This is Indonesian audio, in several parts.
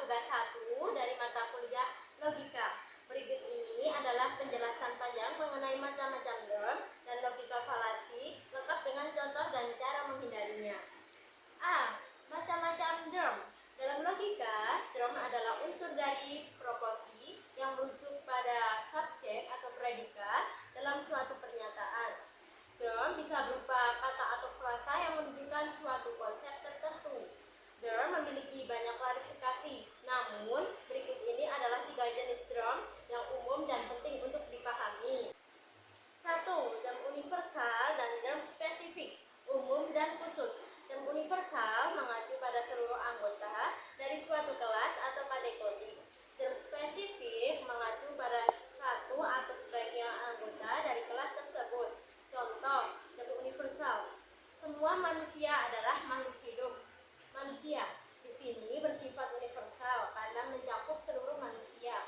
tugas 1 dari mata kuliah logika. Berikut ini adalah penjelasan panjang mengenai macam-macam norm dan logika falasi lengkap dengan contoh dan cara menghindarinya. A. Macam-macam norm. Dalam logika, norm adalah unsur dari proposi yang merujuk pada subjek atau predikat dalam suatu pernyataan. Norm bisa berupa kata atau frasa yang menunjukkan suatu konsep tertentu. Norm memiliki banyak klarifikasi, namun berikut ini adalah 3 jenis norm yang umum dan penting untuk dipahami. 1. Norm universal dan norm spesifik, umum dan khusus. Norm universal mengacu pada seluruh anggota dari suatu kelas atau kategori. Norm spesifik mengacu pada satu atau sebagian anggota dari kelas tersebut. Contoh, norm universal. Semua manusia adalah makhluk hidup. Manusia di sini bersifat universal karena mencakup seluruh manusia.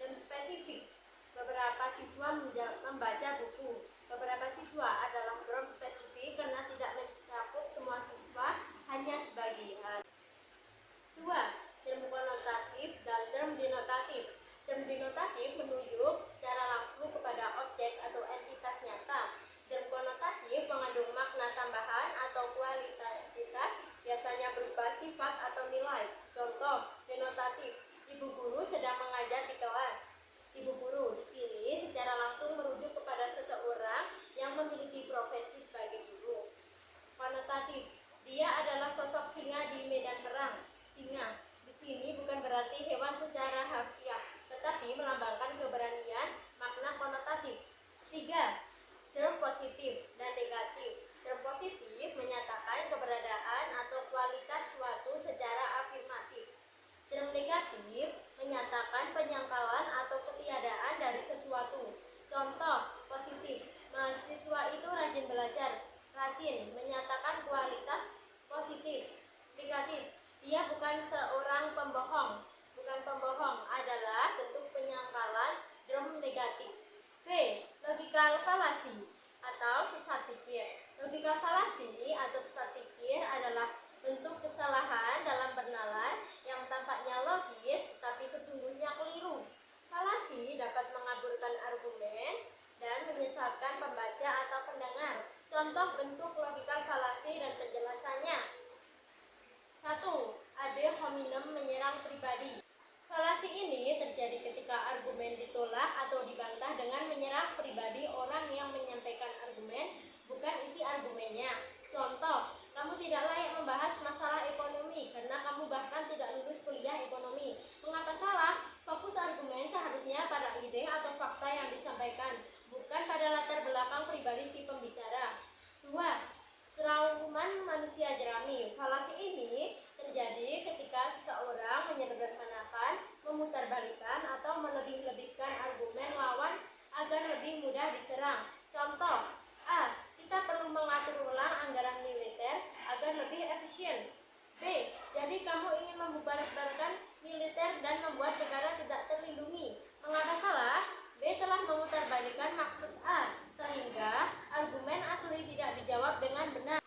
Norm spesifik. Beberapa siswa membaca buku. Beberapa siswa adalah norm spesifik karena tidak mencakup semua siswa, hanya sebagian. 2. Norm konotatif dan norm denotatif. Norm denotatif menunjuk secara langsung kepada objek atau entitas nyata. Norm konotatif mengandung makna tambahan atau kualitatif, biasanya berupa sifat atau nilai. Contoh, denotatif. Ibu guru sedang mengajar di kelas. Ibu guru di sini secara langsung merujuk kepada seseorang yang memiliki profesi sebagai guru. Konotatif. Dia adalah sosok singa di medan perang. Singa di sini bukan berarti hewan secara harfiah, tetapi melambangkan keberanian. Makna konotatif. 3. Norm positif dan negatif. Norm positif menyatakan keberadaan atau kualitas suatu secara afirmatif. Norm negatif menyatakan penyangkalan atau ketiadaan dari sesuatu. Contoh, positif. Mahasiswa itu rajin belajar. Rajin menyatakan kualitas positif. Negatif. Dia bukan seorang pembohong. Bukan pembohong adalah bentuk penyangkalan norm negatif. B. Logikal falasi atau sesat pikir. Logikal falasi atau sesat pikir adalah bentuk kesalahan dalam bernalar yang tampaknya logis tapi sesungguhnya keliru. Falasi dapat mengaburkan argumen dan menyesatkan pembaca atau pendengar. Contoh bentuk logikal falasi dan penjelasannya. 1. Ad hominem menyerang pribadi. Falasi ini terjadi ketika argumen ditolak atau dibantah dengan menyerang pribadi orang yang menyampaikan argumen, bukan isi argumennya. Contoh, kamu tidak layak membahas masalah ekonomi karena kamu bahkan tidak lulus kuliah ekonomi. Mengapa salah? Fokus argumen seharusnya pada ide atau fakta yang disampaikan, bukan pada latar belakang pribadi si pembicara. 2. Trauman manusia jerami. Falasi ini terjadi ketika seseorang menyederhanakan, memutarbalikkan, atau melebih-lebihkan argumen lawan agar lebih mudah diserang. Contoh, A. Kita perlu mengatur ulang anggaran militer agar lebih efisien. B. Jadi kamu ingin membubarkan militer dan membuat negara tidak terlindungi. Mengapa salah? B telah memutarbalikkan maksud A, sehingga argumen asli tidak dijawab dengan benar.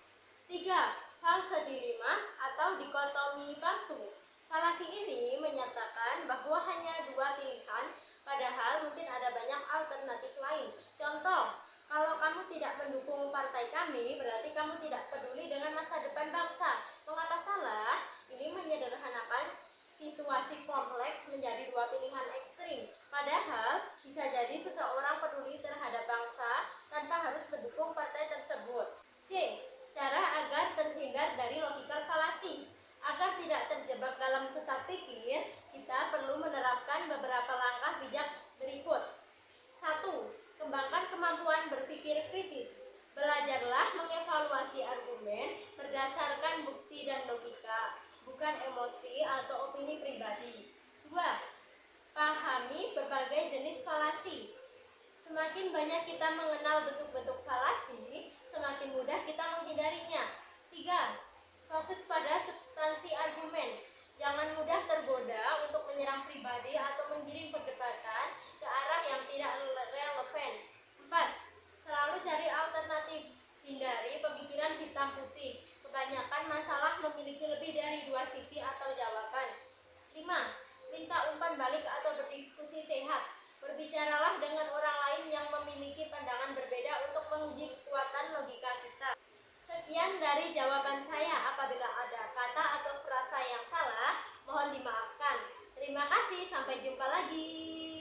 3. False dilemma atau dikotomi palsu. Falasi ini menyatakan bahwa hanya 2 pilihan, padahal mungkin ada banyak alternatif lain. Contoh, kalau kamu tidak mendukung partai kami, berarti kamu tidak peduli dengan masa depan bangsa. Mengapa salah? Ini menyederhanakan situasi kompleks menjadi 2 pilihan ekstrim. Padahal bisa jadi seseorang peduli terhadap bangsa tanpa harus mendukung partai tersebut. C. Cara agar terhindar dari logikal falasi. Agar tidak terjebak dalam sesat pikir, kita perlu menerapkan beberapa langkah bijak berikut. 1. Kembangkan kemampuan berpikir kritis. Belajarlah mengevaluasi argumen berdasarkan bukti dan logika, bukan emosi atau opini pribadi. 2. Pahami berbagai jenis falasi. Semakin banyak kita mengenal bentuk-bentuk falasi, semakin mudah kita menghindarinya. 3. Fokus pada substansi argumen. Jangan mudah tergoda untuk menyerang pribadi atau menggiring perdebatan ke arah yang tidak relevan. 4. Selalu cari alternatif. Hindari pemikiran hitam putih. Kebanyakan masalah memiliki lebih dari 2 sisi atau jawaban. 5. 5. Minta umpan balik atau berdiskusi sehat. Berbicaralah dengan orang lain yang memiliki pandangan berbeda untuk menguji kekuatan logika kita. Sekian dari jawaban saya. Apabila ada kata atau frasa yang salah, mohon dimaafkan. Terima kasih, sampai jumpa lagi.